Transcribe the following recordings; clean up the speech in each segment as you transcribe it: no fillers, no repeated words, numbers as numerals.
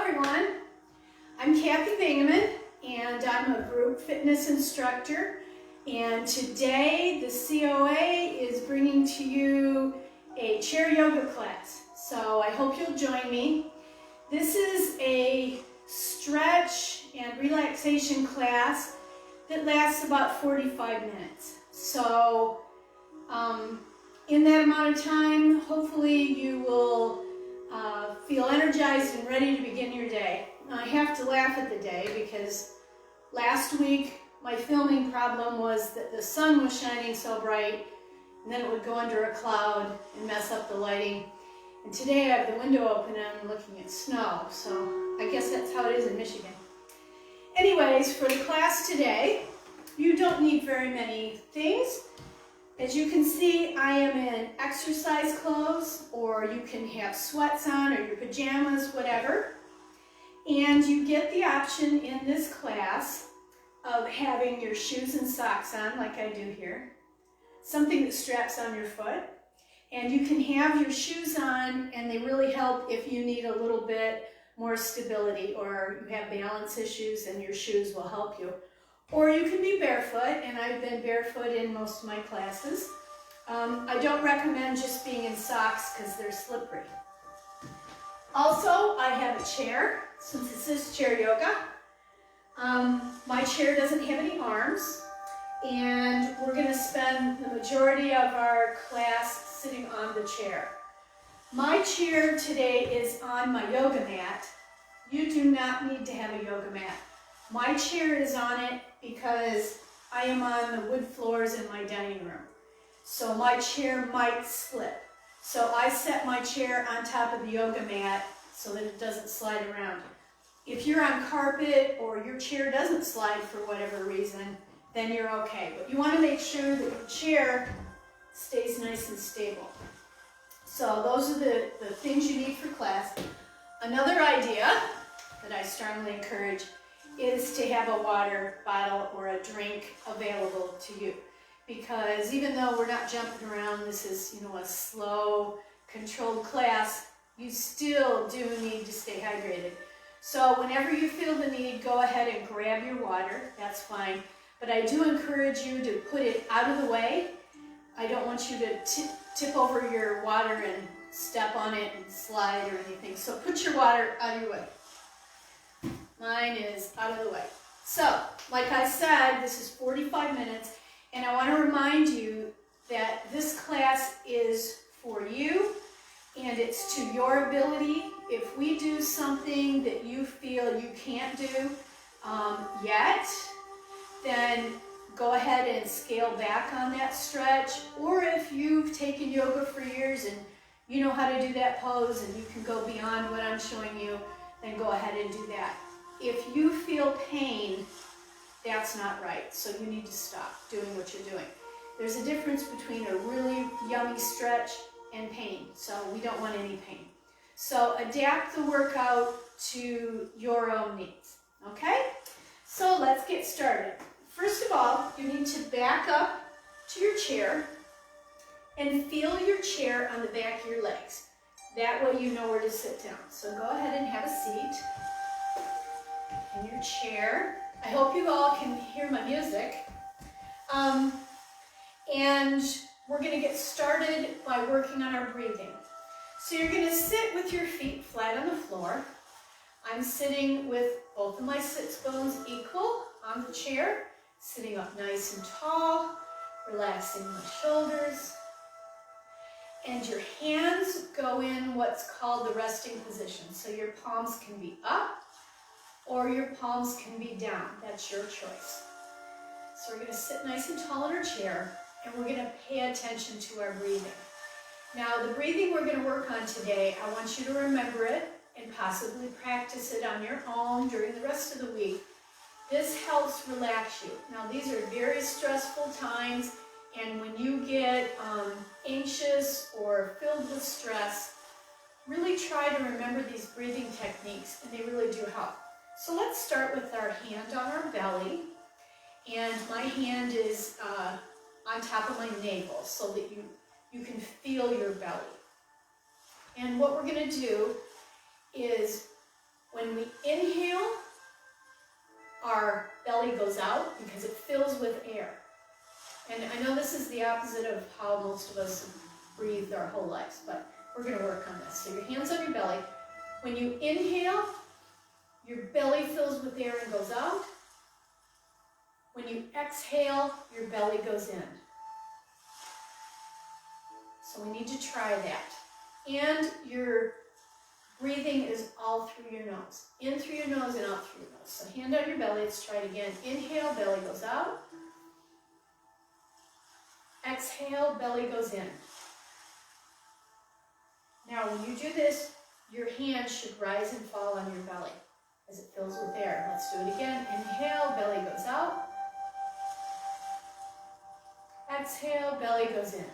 everyone. I'm Kathy Bingaman, and I'm a group fitness instructor. And today the COA is bringing to you a chair yoga class. So I hope you'll join me. This is a stretch and relaxation class that lasts about 45 minutes. So in that amount of time, hopefully you will feel energized and ready to begin your day. Now, I have to laugh at the day because last week my filming problem was that the sun was shining so bright and then it would go under a cloud and mess up the lighting. And today I have the window open and I'm looking at snow, so I guess that's how it is in Michigan. Anyways, for the class today, you don't need very many things. As you can see, I am in exercise clothes, or you can have sweats on, or your pajamas, whatever. And you get the option in this class of having your shoes and socks on, like I do here. Something that straps on your foot. And you can have your shoes on, and they really help if you need a little bit more stability, or you have balance issues, and your shoes will help you. Or you can be barefoot, and I've been barefoot in most of my classes. I don't recommend just being in socks because they're slippery. Also, I have a chair, since this is chair yoga. My chair doesn't have any arms, and we're going to spend the majority of our class sitting on the chair. My chair today is on my yoga mat. You do not need to have a yoga mat. My chair is on it because I am on the wood floors in my dining room. So my chair might slip. So I set my chair on top of the yoga mat so that it doesn't slide around. If you're on carpet or your chair doesn't slide for whatever reason, then you're okay. But you want to make sure that your chair stays nice and stable. So those are the things you need for class. Another idea that I strongly encourage is to have a water bottle or a drink available to you. Because even though we're not jumping around, this is, a slow, controlled class, you still do need to stay hydrated. So whenever you feel the need, go ahead and grab your water, that's fine. But I do encourage you to put it out of the way. I don't want you to tip over your water and step on it and slide or anything. So put your water out of your way. Mine is out of the way. So, like I said, this is 45 minutes, and I want to remind you that this class is for you, and it's to your ability. If we do something that you feel you can't do yet, then go ahead and scale back on that stretch. Or if you've taken yoga for years and you know how to do that pose and you can go beyond what I'm showing you, then go ahead and do that. If you feel pain, that's not right, so you need to stop doing what you're doing. There's a difference between a really yummy stretch and pain, so we don't want any pain. So adapt the workout to your own needs, okay? So let's get started. First of all, you need to back up to your chair and feel your chair on the back of your legs. That way you know where to sit down. So go ahead and have a seat in your chair. I hope you all can hear my music. And we're going to get started by working on our breathing. So you're going to sit with your feet flat on the floor. I'm sitting with both of my sits bones equal on the chair, sitting up nice and tall, relaxing my shoulders. And your hands go in what's called the resting position. So your palms can be up, or your palms can be down. That's your choice. So we're going to sit nice and tall in our chair, and we're going to pay attention to our breathing. Now, the breathing we're going to work on today, I want you to remember it and possibly practice it on your own during the rest of the week. This helps relax you. Now, these are very stressful times, and when you get anxious or filled with stress, really try to remember these breathing techniques, and they really do help. So let's start with our hand on our belly, and my hand is on top of my navel so that you can feel your belly. And what we're going to do is When we inhale, our belly goes out because it fills with air. And I know this is the opposite of how most of us breathe our whole lives, but we're going to work on this. So your hands on your belly. When you inhale, your belly fills with air and goes out. When you exhale, your belly goes in. So we need to try that. And your breathing is all through your nose. In through your nose and out through your nose. So hand on your belly. Let's try it again. Inhale, belly goes out. Exhale, belly goes in. Now when you do this, your hands should rise and fall on your belly as it fills with air. Let's do it again. Inhale, belly goes out. Exhale, belly goes in.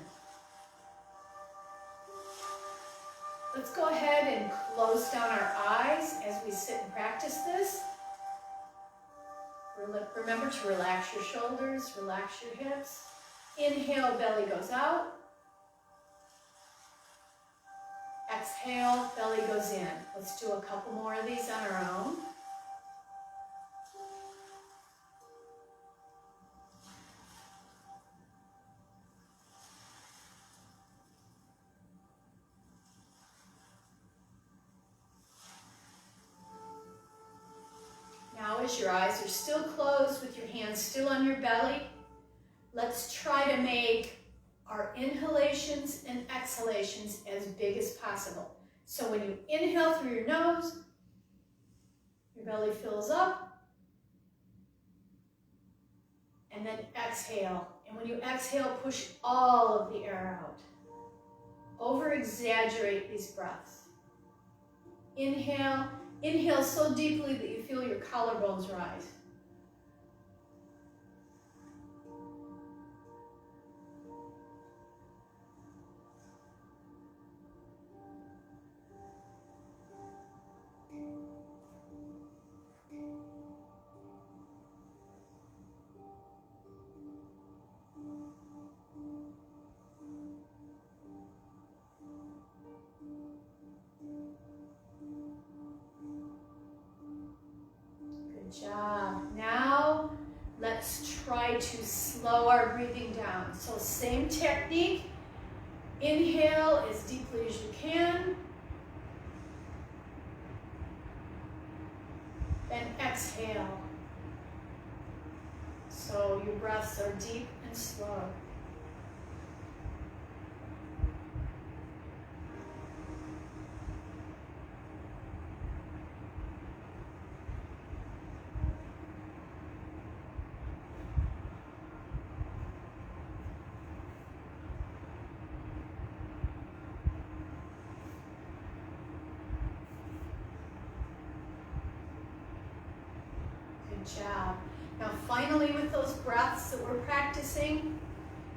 Let's go ahead and close down our eyes as we sit and practice this. Remember to relax your shoulders, relax your hips. Inhale, belly goes out. Exhale, belly goes in. Let's do a couple more of these on our own. Now, as your eyes are still closed with your hands still on your belly, let's try to make our inhalations and exhalations as big as possible. So when you inhale through your nose, your belly fills up, and then exhale. And when you exhale, push all of the air out. Over-exaggerate these breaths. Inhale. Inhale so deeply that you feel your collarbones rise. Good job. Now, let's try to slow our breathing down. So same technique. Inhale as deeply as you can. Then exhale. So your breaths are deep and slow. Good job. Now finally, with those breaths that we're practicing,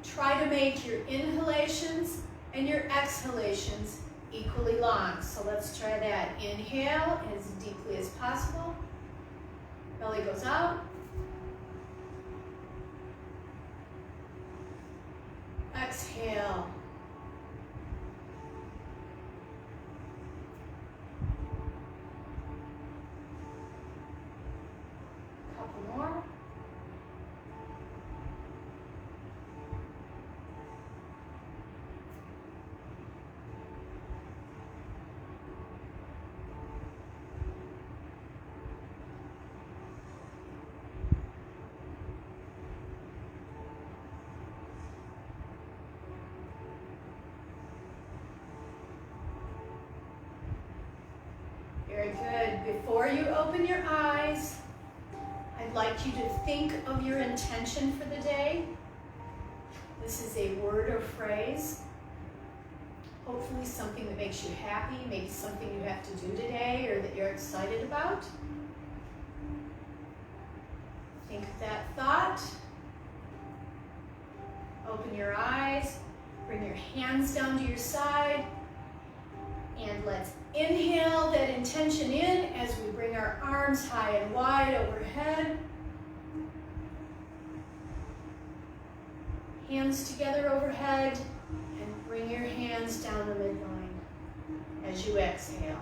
try to make your inhalations and your exhalations equally long. So let's try that. Inhale as deeply as possible. Belly goes out. Exhale. Couple more. Very good. Before you open your eyes, I'd like you to think of your intention for the day. This is a word or phrase. Hopefully something that makes you happy, maybe something you have to do today or that you're excited about. Think of that thought. Open your eyes. Bring your hands down to your side. And let's inhale that intention in as we bring our arms high and wide overhead. Hands together overhead, and bring your hands down the midline as you exhale.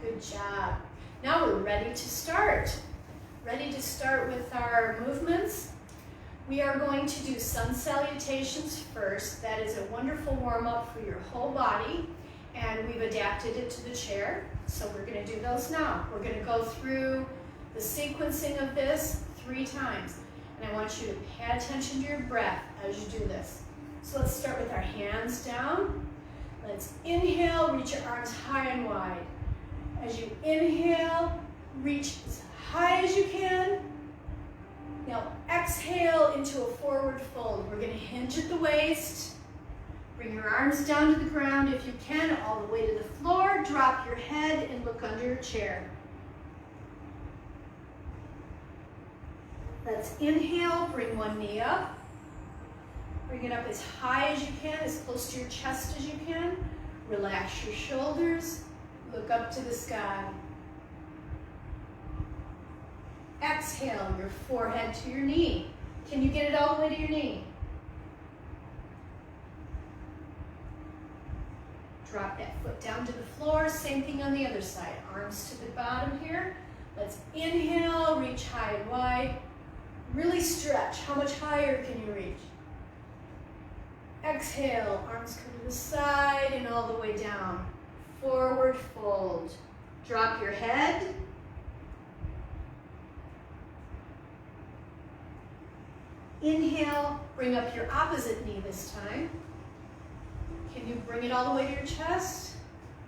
Good job. Now we're ready to start. Ready to start with our movements. We are going to do sun salutations first. That is a wonderful warm-up for your whole body, and we've adapted it to the chair. So we're going to do those now. We're going to go through the sequencing of this 3 times. And I want you to pay attention to your breath as you do this. So let's start with our hands down. Let's inhale, reach your arms high and wide. As you inhale, reach as high as you can. Now exhale into a forward fold. We're going to hinge at the waist. Bring your arms down to the ground if you can, all the way to the floor. Drop your head and look under your chair. Let's inhale, bring one knee up. Bring it up as high as you can, as close to your chest as you can. Relax your shoulders, look up to the sky. Exhale, your forehead to your knee. Can you get it all the way to your knee? Drop that foot down to the floor, same thing on the other side. Arms to the bottom here. Let's inhale, reach high and wide. Really stretch. How much higher can you reach? Exhale, arms come to the side and all the way down. Forward fold. Drop your head. Inhale, bring up your opposite knee this time. Can you bring it all the way to your chest?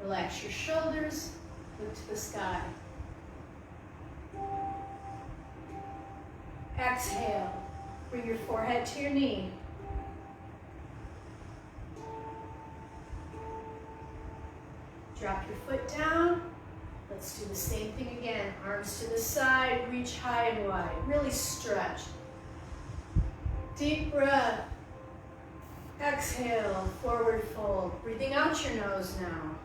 Relax your shoulders, look to the sky. Exhale, bring your forehead to your knee. Drop your foot down. Let's do the same thing again. Arms to the side, reach high and wide. Really stretch. Deep breath. Exhale, forward fold. Breathing out your nose now.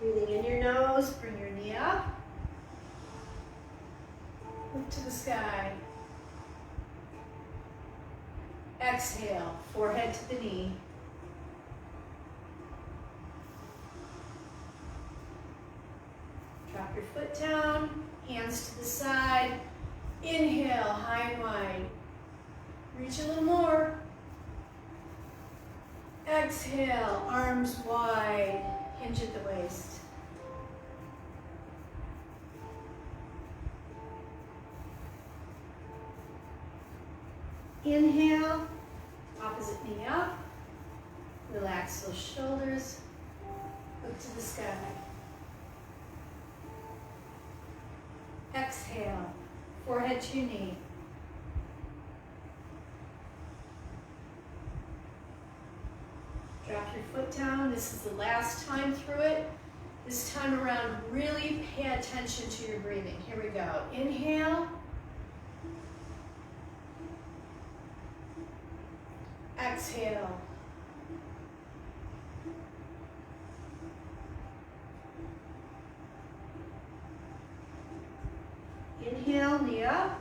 Breathing in your nose, bring your knee up. Look to the sky. Exhale, forehead to the knee. Drop your foot down, hands to the side. Inhale, high and wide. Reach a little more. Exhale, arms wide, hinge at the waist. Inhale, opposite knee up. Relax those shoulders. Look to the sky. Exhale, forehead to your knee. Drop your foot down. This is the last time through it. This time around, really pay attention to your breathing. Here we go. Inhale. Exhale. Inhale, knee up.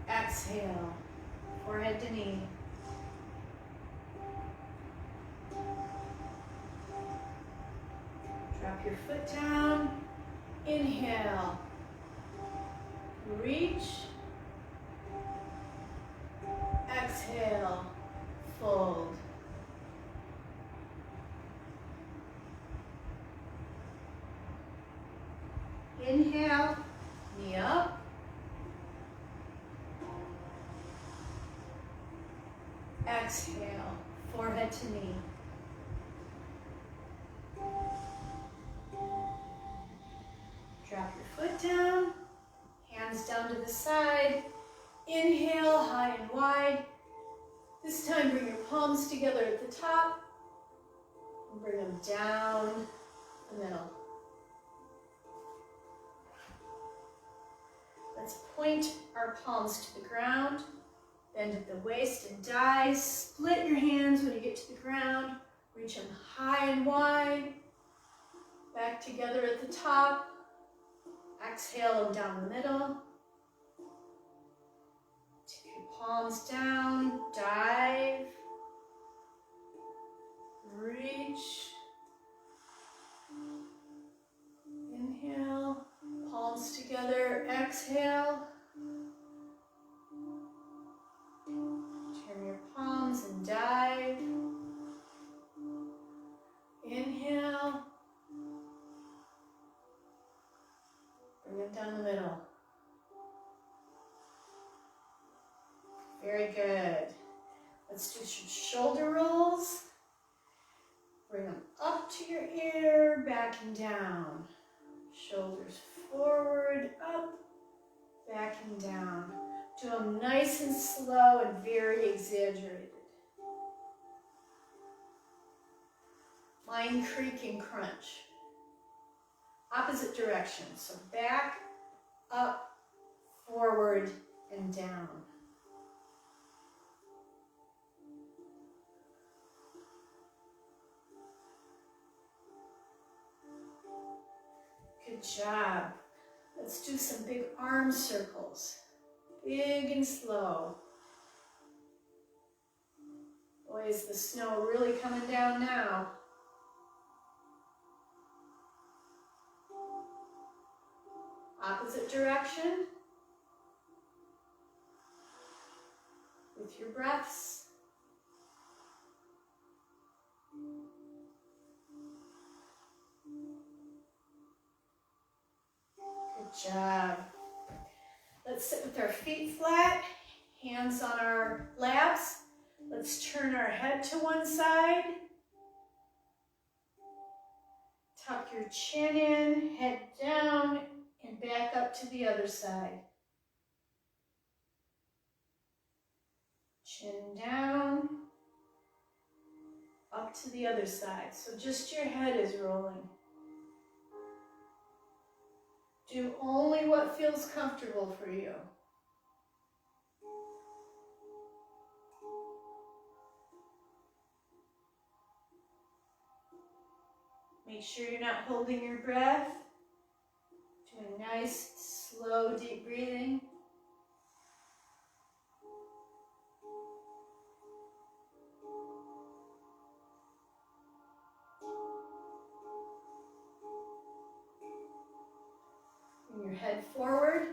Exhale, forehead to knee. Drop your foot down. Inhale. Reach. Exhale, fold. Inhale, knee up. Exhale, forehead to knee. Drop your foot down, hands down to the side. Inhale, high and wide. This time bring your palms together at the top and bring them down the middle. Let's point our palms to the ground, bend at the waist and thighs. Split your hands when you get to the ground. Reach them high and wide. Back together at the top. Exhale them down the middle. Take your palms down. Very good. Let's do some shoulder rolls. Bring them up to your ear, back and down. Shoulders forward, up, back and down. Do them nice and slow and very exaggerated. Lion Creek and crunch. Opposite direction, so back, up, forward, and down. Good job. Let's do some big arm circles. Big and slow. Boy, is the snow really coming down now. Opposite direction. With your breaths. Good job. Let's sit with our feet flat, hands on our laps. Let's turn our head to one side. Tuck your chin in, head down, and back up to the other side. Chin down, up to the other side. So just your head is rolling. Do only what feels comfortable for you. Make sure you're not holding your breath. Do a nice, slow, deep breathing. Bring your head forward.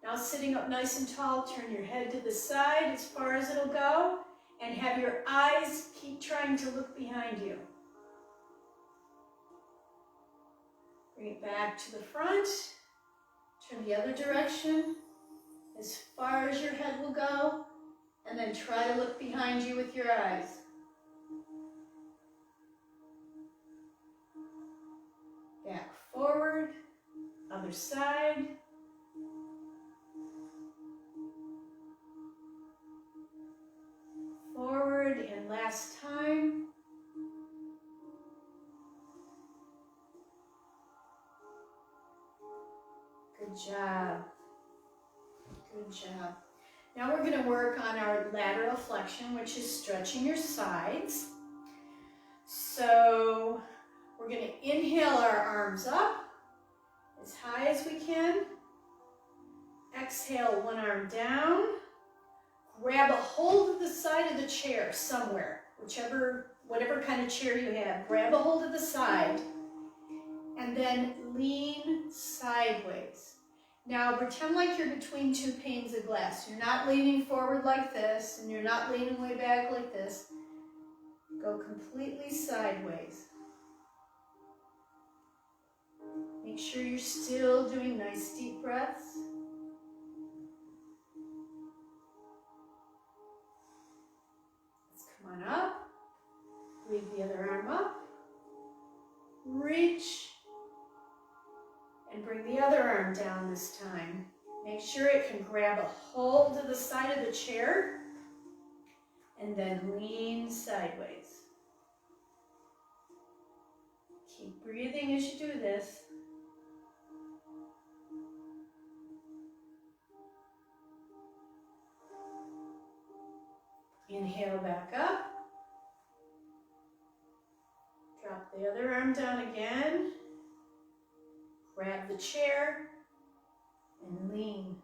Now sitting up nice and tall, turn your head to the side as far as it'll go, and have your eyes keep trying to look behind you. Bring it back to the front. Turn the other direction as far as your head will go, and then try to look behind you with your eyes. Back forward, other side. Forward, and last time. Good job. Good job. Now we're going to work on our lateral flexion, which is stretching your sides. So we're going to inhale our arms up as high as we can. Exhale, one arm down. Grab a hold of the side of the chair somewhere, whatever kind of chair you have. Grab a hold of the side and then lean sideways. Now pretend like you're between two panes of glass. You're not leaning forward like this, and you're not leaning way back like this. Go completely sideways. Make sure you're still doing nice deep breaths. Let's come on up. Leave the other arm up. Reach. And bring the other arm down this time. Make sure it can grab a hold of the side of the chair and then lean sideways. Keep breathing as you do this. Inhale back up. Drop the other arm down again. Grab the chair and lean.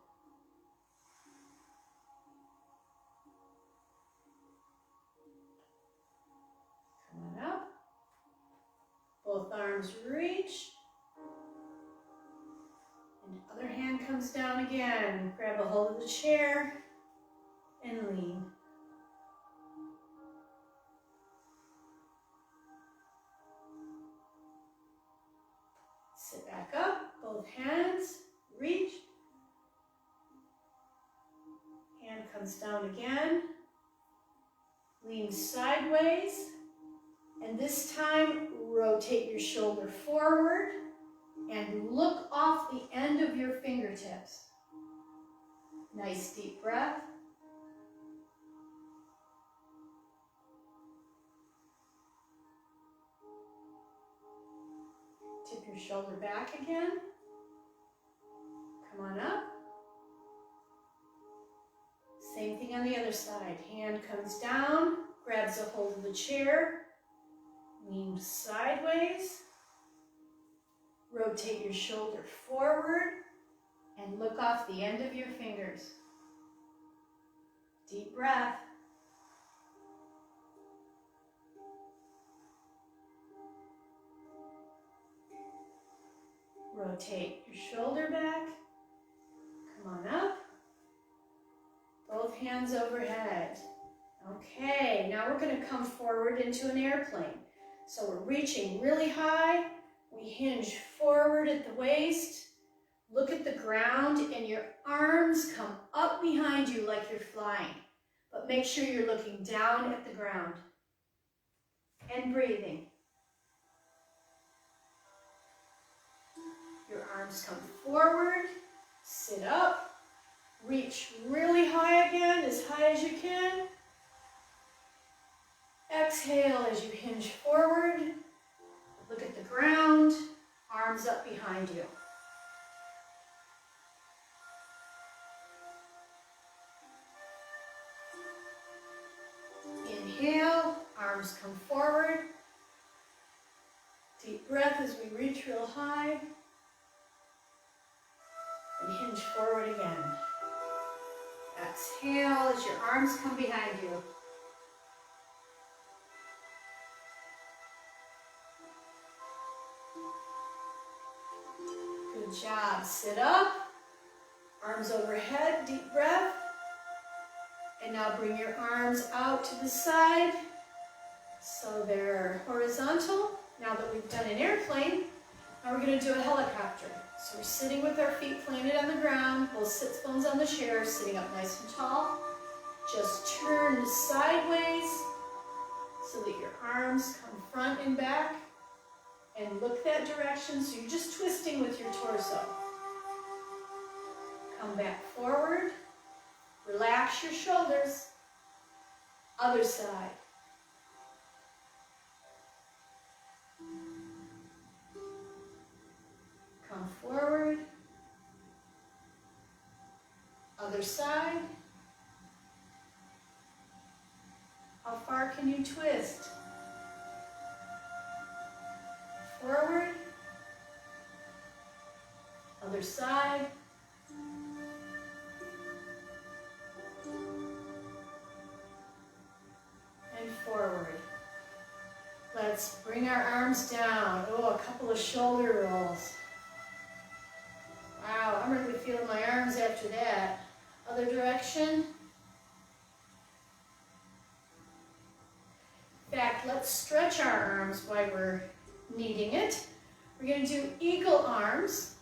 Come on up. Both arms reach. And the other hand comes down again. Grab a hold of the chair and lean. Sit back up, both hands, reach. Hand comes down again. Lean sideways. And this time, rotate your shoulder forward and look off the end of your fingertips. Nice deep breath. Tip your shoulder back again. Come on up. Same thing on the other side. Hand comes down, grabs a hold of the chair, lean sideways, rotate your shoulder forward, and look off the end of your fingers. Deep breath. Rotate your shoulder back. Come on up. Both hands overhead. Okay, now we're going to come forward into an airplane. So we're reaching really high. We hinge forward at the waist. Look at the ground and your arms come up behind you like you're flying. But make sure you're looking down at the ground. And breathing. Your arms come forward. Sit up. Reach really high again, as high as you can. Exhale as you hinge forward. Look at the ground, arms up behind you. Inhale, arms come forward. Deep breath as we reach real high. And hinge forward again. Exhale as your arms come behind you. Good job. Sit up. Arms overhead. Deep breath. And now bring your arms out to the side so they're horizontal. Now that we've done an airplane, now we're going to do a helicopter. So we're sitting with our feet planted on the ground, both sits bones on the chair, sitting up nice and tall. Just turn sideways so that your arms come front and back and look that direction. So you're just twisting with your torso. Come back forward. Relax your shoulders. Other side. Come forward. Other side. How far can you twist? Forward. Other side. And forward. Let's bring our arms down. Oh, a couple of shoulder rolls. Wow, I'm really feeling my arms after that. Other direction. In fact, let's stretch our arms while we're needing it. We're going to do eagle arms.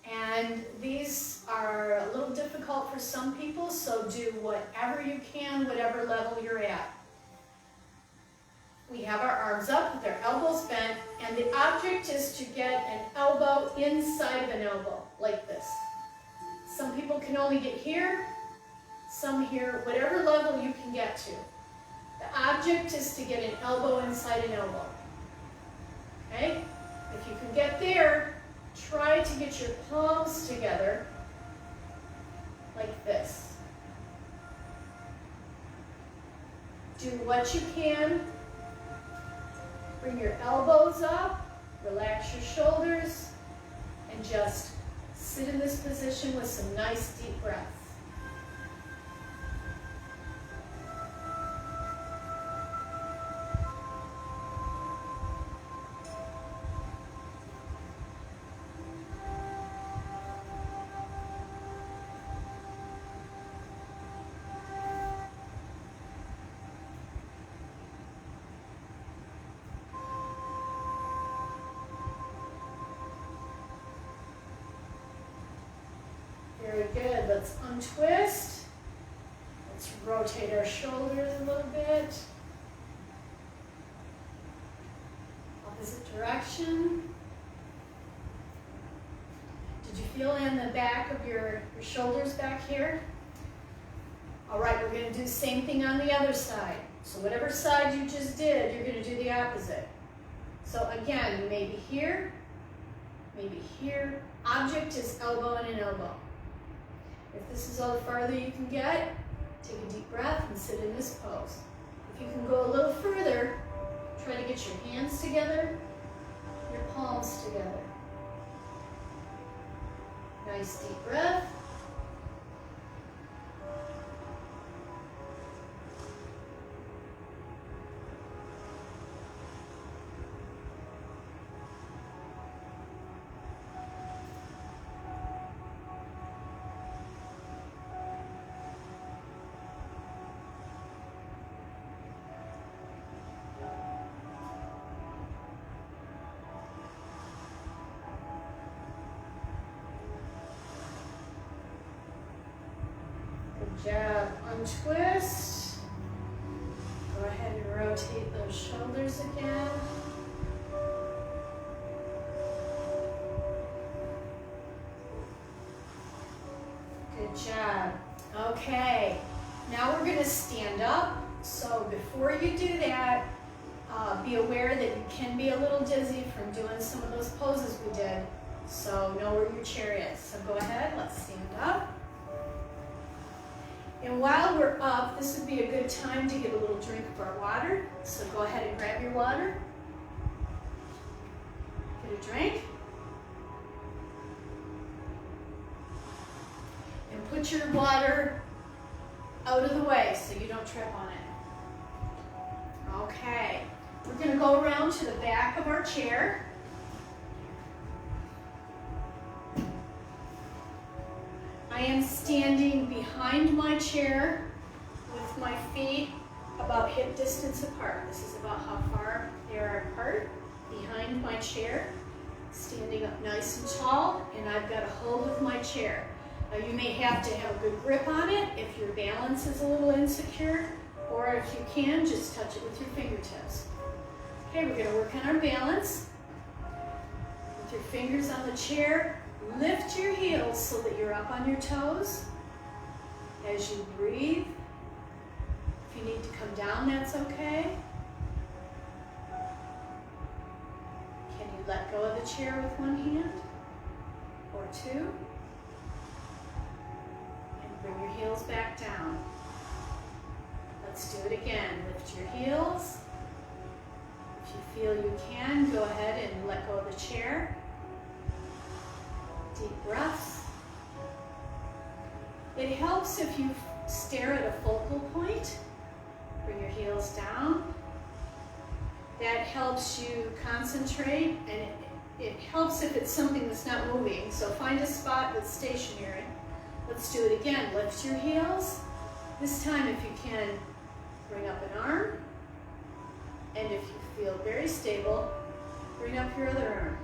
And these are a little difficult for some people, so do whatever you can, whatever level you're at. We have our arms up with our elbows bent, and the object is to get an elbow inside of an elbow, like this. Some people can only get here, some here, whatever level you can get to. The object is to get an elbow inside an elbow. Okay? If you can get there, try to get your palms together, like this. Do what you can. Bring your elbows up, relax your shoulders, and just sit in this position with some nice deep breaths. Very good. Let's untwist rotate our shoulders a little bit. Opposite direction. Did you feel in the back of your shoulders back here? All right, we're going to do the same thing on the other side. So whatever side you just did, you're going to do the opposite. So again, maybe here, maybe here. Object is elbow and an elbow. If this is all the farther you can get, take a deep breath and sit in this pose. If you can go a little further, try to get your hands together, your palms together. Nice deep breath. Good job. Untwist. Go ahead and rotate those shoulders again. Good job. Okay. Now we're going to stand up. So before you do that, be aware that you can be a little dizzy from doing some of those poses we did. So know where your chair is. So go ahead, let's stand up. And while we're up, this would be a good time to get a little drink of our water. So go ahead and grab your water. Get a drink. And put your water out of the way so you don't trip on it. Okay, we're going to go around to the back of our chair. I am standing behind my chair with my feet about hip distance apart. This is about how far they are apart. Behind my chair, standing up nice and tall, and I've got a hold of my chair. Now you may have to have a good grip on it if your balance is a little insecure, or if you can, just touch it with your fingertips. Okay, we're going to work on our balance. With your fingers on the chair, lift your heels so that you're up on your toes. As you breathe, if you need to come down, that's okay. Can you let go of the chair with one hand or two? And bring your heels back down. Let's do it again. Lift your heels. If you feel you can, go ahead and let go of the chair. Deep breaths. It helps if you stare at a focal point. Bring your heels down. That helps you concentrate, and it helps if it's something that's not moving. So find a spot that's stationary. Let's do it again. Lift your heels. This time, if you can, bring up an arm. And if you feel very stable, bring up your other arm.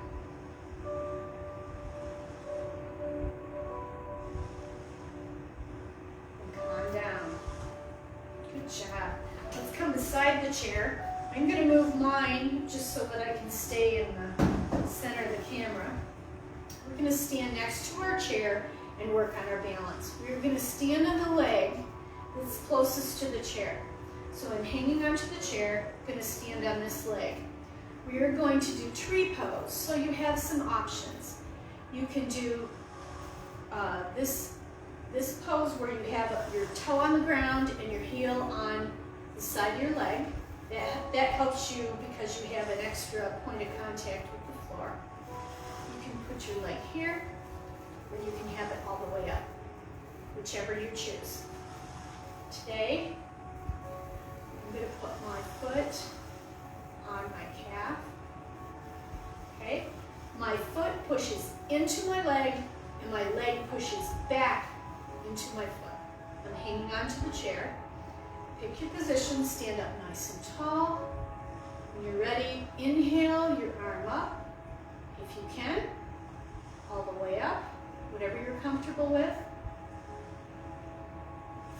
Job. Let's come beside the chair. I'm going to move mine just so that I can stay in the center of the camera. We're going to stand next to our chair and work on our balance. We're going to stand on the leg that's closest to the chair. So I'm hanging onto the chair, going to stand on this leg. We are going to do tree pose, so you have some options. You can do this pose where you have your toe on the ground and your heel on the side of your leg. That helps you because you have an extra point of contact with the floor. You can put your leg here, or you can have it all the way up, whichever you choose. Today, I'm going to put my foot on my calf. Okay? My foot pushes into my leg, and my leg pushes back into my foot. I'm hanging onto the chair. Pick your position, stand up nice and tall. When you're ready, inhale your arm up, if you can, all the way up, whatever you're comfortable with.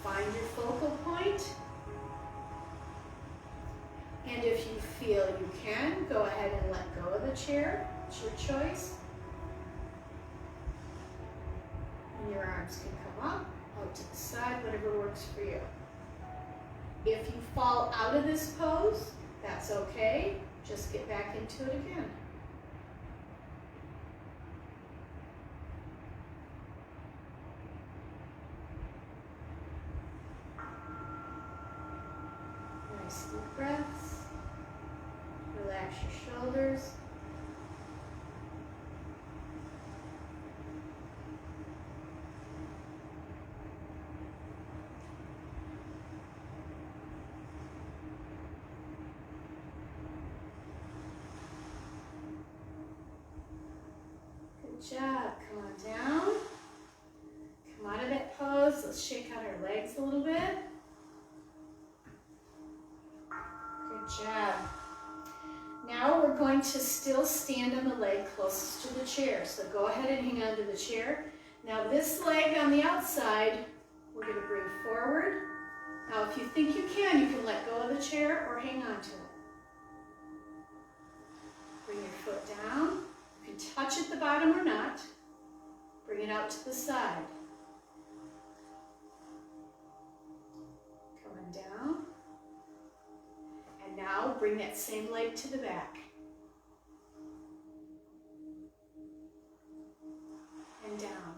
find your focal point. And if you feel you can, go ahead and let go of the chair. It's your choice. And your arms can come up, out to the side, whatever works for you. If you fall out of this pose, that's okay. Just get back into it again. Nice deep breaths. Relax your shoulders. Good job. Come on down. Come out of that pose. Let's shake out our legs a little bit. Good job. Now we're going to still stand on the leg closest to the chair. So go ahead and hang on to the chair. Now this leg on the outside, we're going to bring forward. Now if you think you can let go of the chair or hang on to it. Bring your foot down. You can touch at the bottom or not. Bring it out to the side. Coming down. And now bring that same leg to the back. And down.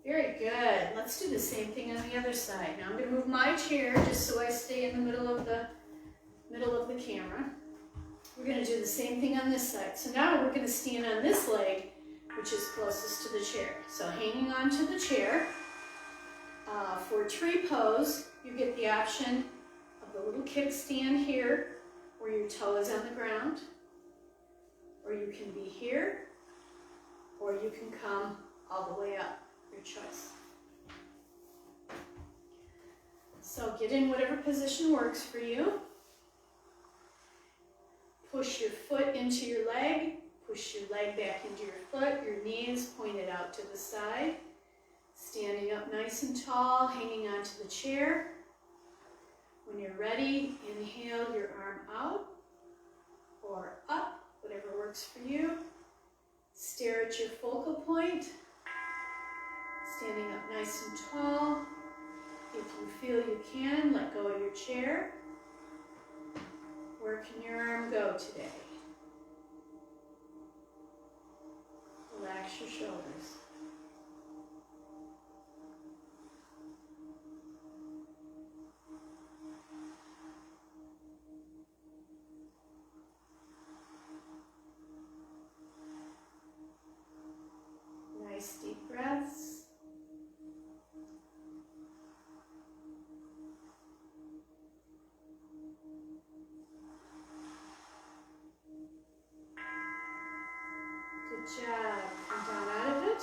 Very good. Let's do the same thing on the other side. Now I'm going to move my chair just so I stay in the middle of the camera. We're going to do the same thing on this side. So now we're going to stand on this leg, which is closest to the chair. So hanging on to the chair. For tree pose, you get the option of the little kickstand here, where your toe is on the ground. Or you can be here, or you can come all the way up. Your choice. So get in whatever position works for you. Push your foot into your leg. Push your leg back into your foot. Your knees pointed out to the side. Standing up nice and tall, hanging onto the chair. When you're ready, inhale your arm out or up, whatever works for you. Stare at your focal point. Standing up nice and tall. If you feel you can, let go of your chair. Where can your arm go today? Relax your shoulders. Nice deep breaths. Good job. Come down out of it.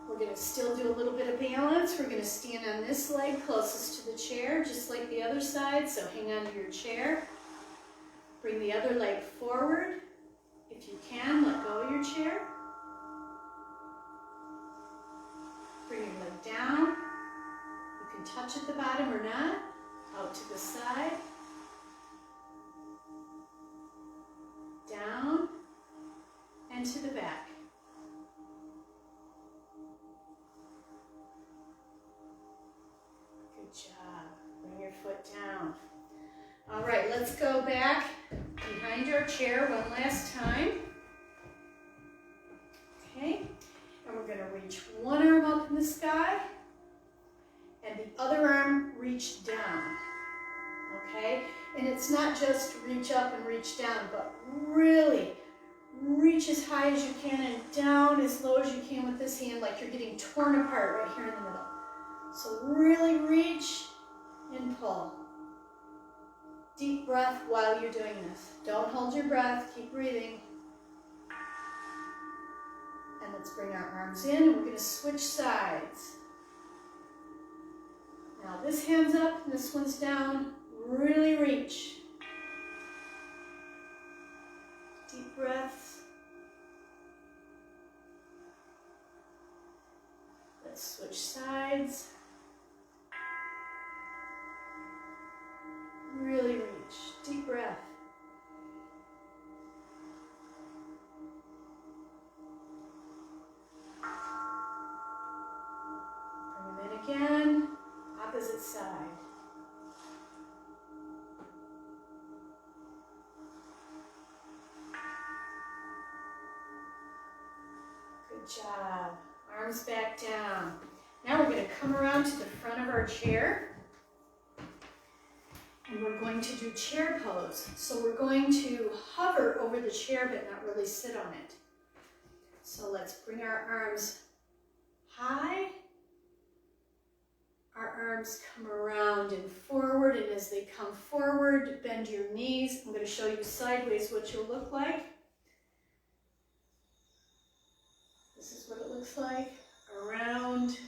We're going to still do a little bit of balance. We're going to stand on this leg closest to the chair, just like the other side. So hang on to your chair. Bring the other leg forward. If you can, let go of your chair. Bring your leg down. You can touch at the bottom or not. Out to the side. Down and to the back. Good job. Bring your foot down. All right, let's go back behind our chair one last time. Okay, and we're going to reach one arm up in the sky and the other arm reach down. Okay, and it's not just reach up and reach down, but really reach as high as you can and down as low as you can with this hand, like you're getting torn apart right here in the middle. So really reach and pull. Deep breath while you're doing this. Don't hold your breath, keep breathing. And let's bring our arms in and we're going to switch sides. Now this hand's up and this one's down. Really reach. Deep breaths. Let's switch sides. Really reach. Deep breath. Bring them in again. Opposite side. Good job. Arms back down. Now we're going to come around to the front of our chair. And we're going to do chair pose. So we're going to hover over the chair but not really sit on it. So let's bring our arms high. Our arms come around and forward, and as they come forward, bend your knees. I'm going to show you sideways what you'll look like. This is what it looks like. Around,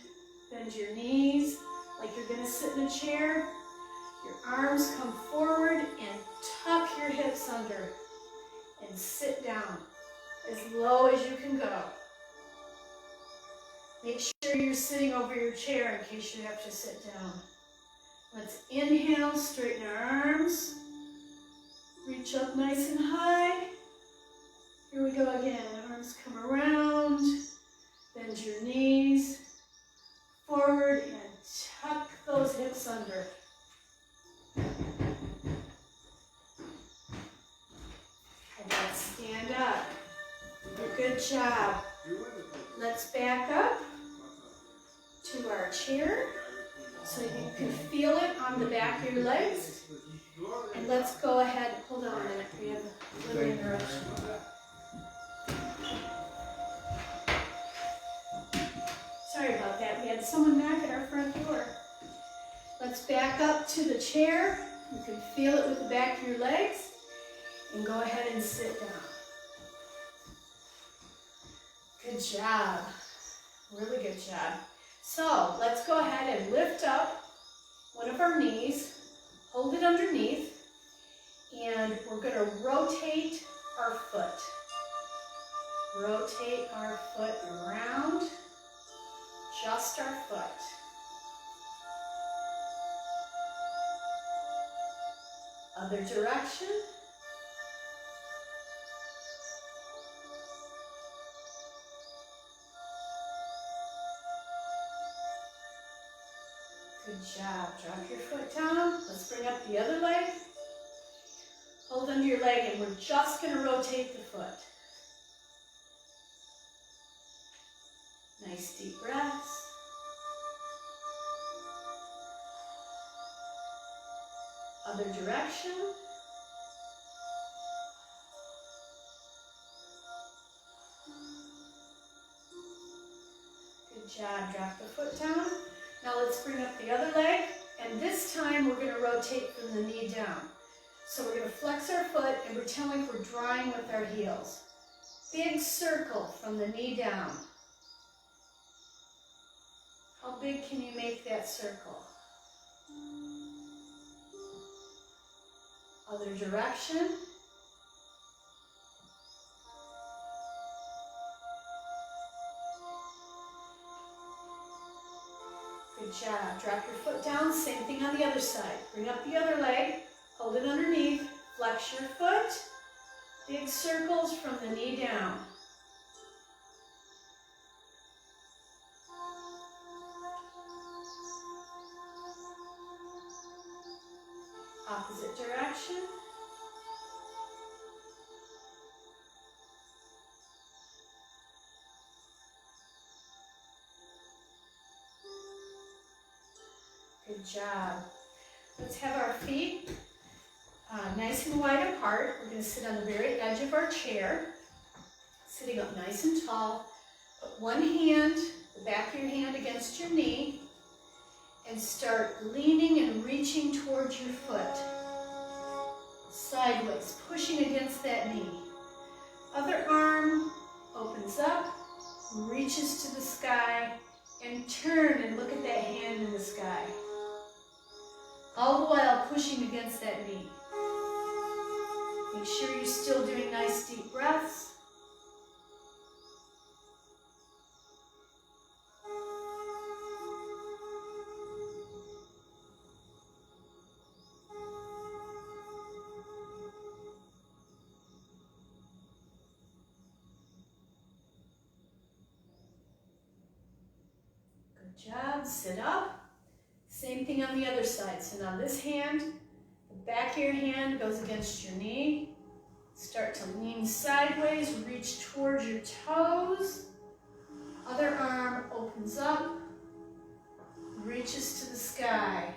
bend your knees like you're going to sit in a chair. Your arms come forward and tuck your hips under and sit down as low as you can go. Make sure you're sitting over your chair in case you have to sit down. Let's inhale, straighten our arms. Reach up nice and high. Here we go again. Arms come around. Bend your knees forward and tuck those hips under. And let's stand up. Good job. Let's back up to our chair so you can feel it on the back of your legs. And let's go ahead, hold on a minute, we have a little interruption. Sorry about that, we had someone knock at our front door. Let's back up to the chair. You can feel it with the back of your legs. And go ahead and sit down. Good job. Really good job. So let's go ahead and lift up one of our knees, hold it underneath, and we're going to rotate our foot. Rotate our foot around, just our foot. Other direction. Good job. Drop your foot down. Let's bring up the other leg. Hold under your leg, and we're just going to rotate the foot. Nice deep breaths. Other direction. Good job. Drop the foot down. Now let's bring up the other leg, and this time we're going to rotate from the knee down. So we're going to flex our foot and pretend like we're drawing with our heels. Big circle from the knee down. How big can you make that circle? Other direction. Good job. Drop your foot down. Same thing on the other side. Bring up the other leg. Hold it underneath. Flex your foot. Big circles from the knee down. Opposite direction. Good job. Let's have our feet nice and wide apart. We're going to sit on the very edge of our chair, sitting up nice and tall. Put one hand, the back of your hand against your knee, and start leaning and reaching towards your foot. Sideways, pushing against that knee. Other arm opens up, reaches to the sky, and turn and look at that hand in the sky. All the while pushing against that knee. Make sure you're still doing nice deep breaths. Good job. Sit up. Same thing on the other side. So now this hand, the back of your hand goes against your knee. Start to lean sideways, reach towards your toes. Other arm opens up, reaches to the sky.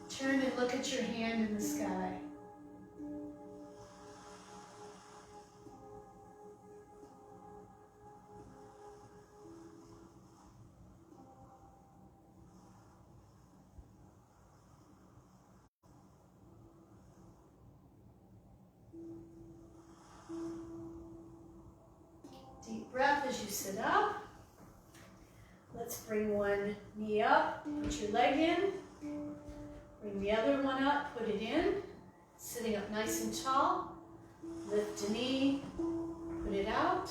Turn and look at your hand in the sky. Deep breath as you sit up. Let's bring one knee up, put your leg in. Bring the other one up, put it in. Sitting up nice and tall. Lift a knee, put it out.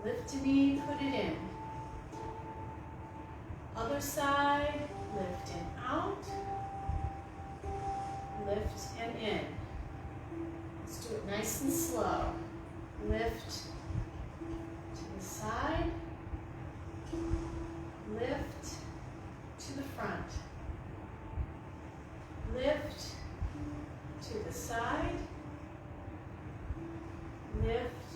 Lift a knee, put it in. Other side, lift and out. Lift and in. Let's do it nice and slow. Lift to the side. Lift to the front. Lift to the side. Lift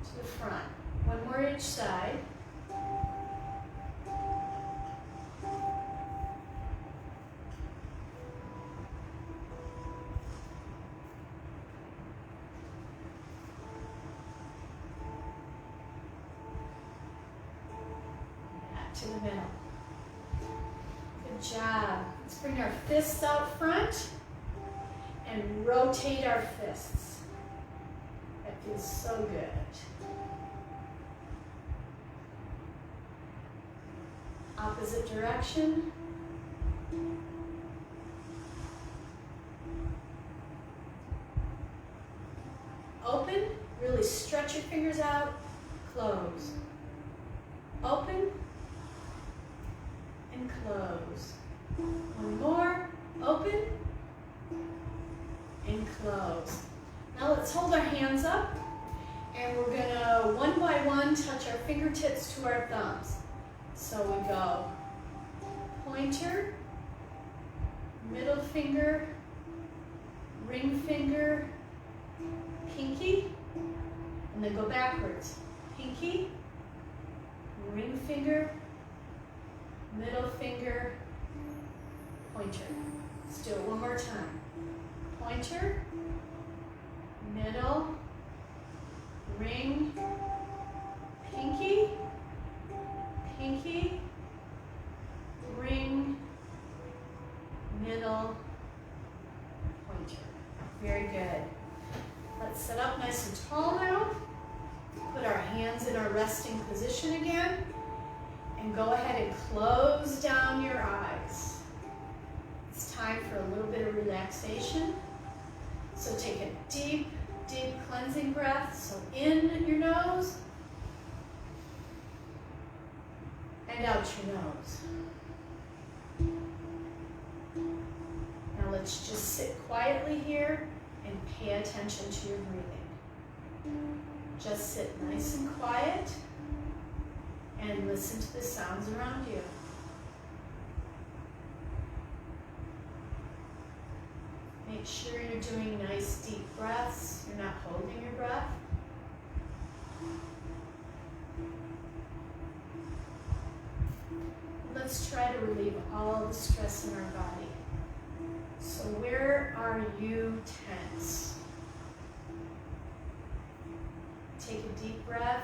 to the front. One more each side. Back to the middle. Good job. Let's bring our fists out front and rotate our fists. That feels so good. Opposite direction. Open, really stretch your fingers out, close. Open and close. One more, open and close. Now let's hold our hands up and we're gonna one by one touch our fingertips to our thumbs. So we go pointer, middle finger, ring finger, pinky, and then go backwards. Pinky, ring finger, middle finger, pointer. Let's do it one more time. Pointer, middle, ring, pinky, pinky, ring, middle, pointer. Very good. Let's sit up nice and tall now. Put our hands in our resting position again. And go ahead and close down your eyes. It's time for a little bit of relaxation. So take a deep, deep cleansing breath. So in your nose and out your nose. Now let's just sit quietly here and pay attention to your breathing. Just sit nice and quiet and listen to the sounds around you. Make sure you're doing nice deep breaths. You're not holding your breath. Let's try to relieve all the stress in our body. So where are you tense? Take a deep breath.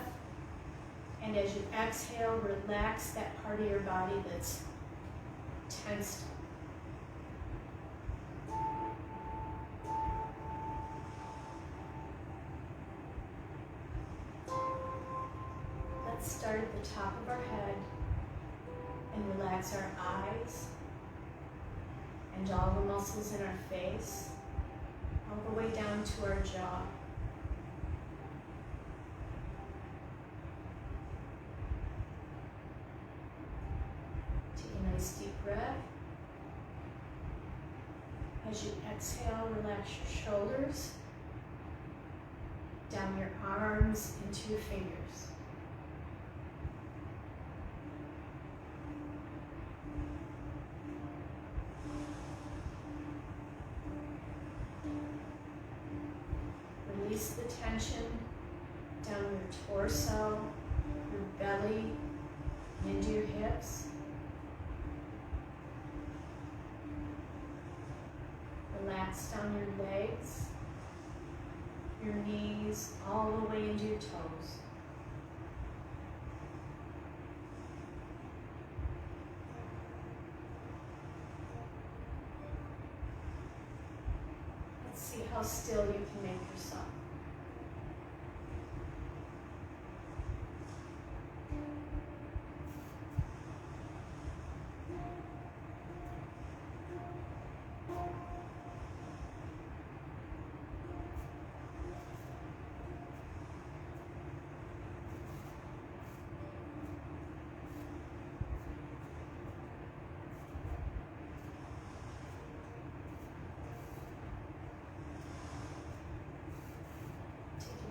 And as you exhale, relax that part of your body that's tensed. Let's start at the top of our head and relax our eyes and all the muscles in our face, all the way down to our jaw. Nice deep breath. As you exhale, relax your shoulders, down your arms into your fingers. hips. Relax down your legs, your knees, all the way into your toes. Let's see how still you can make yourself.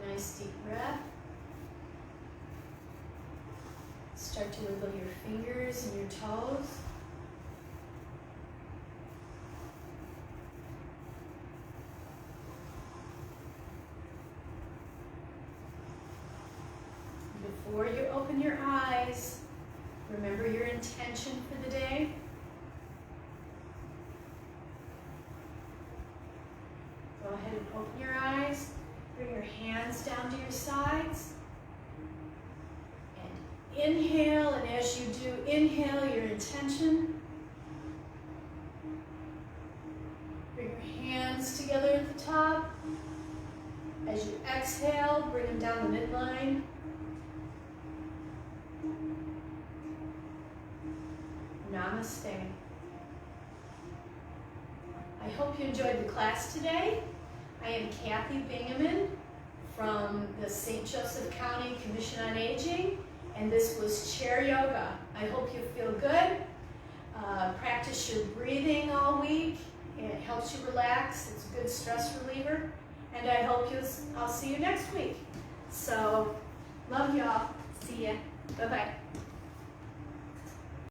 Nice deep breath. Start to wiggle your fingers and your toes. Before you open your eyes, remember your intention for the day. Go ahead and open your eyes. Bring your hands down to your sides. And inhale, and as you do, inhale your intention. Bring your hands together at the top. As you exhale, bring them down the midline. Namaste. I hope you enjoyed the class today. I am Kathy Bingaman from the St. Joseph County Commission on Aging, and this was chair yoga. I hope you feel good. Practice your breathing all week. It helps you relax. It's a good stress reliever. And I hope I'll see you next week. So, love y'all. See ya. Bye-bye.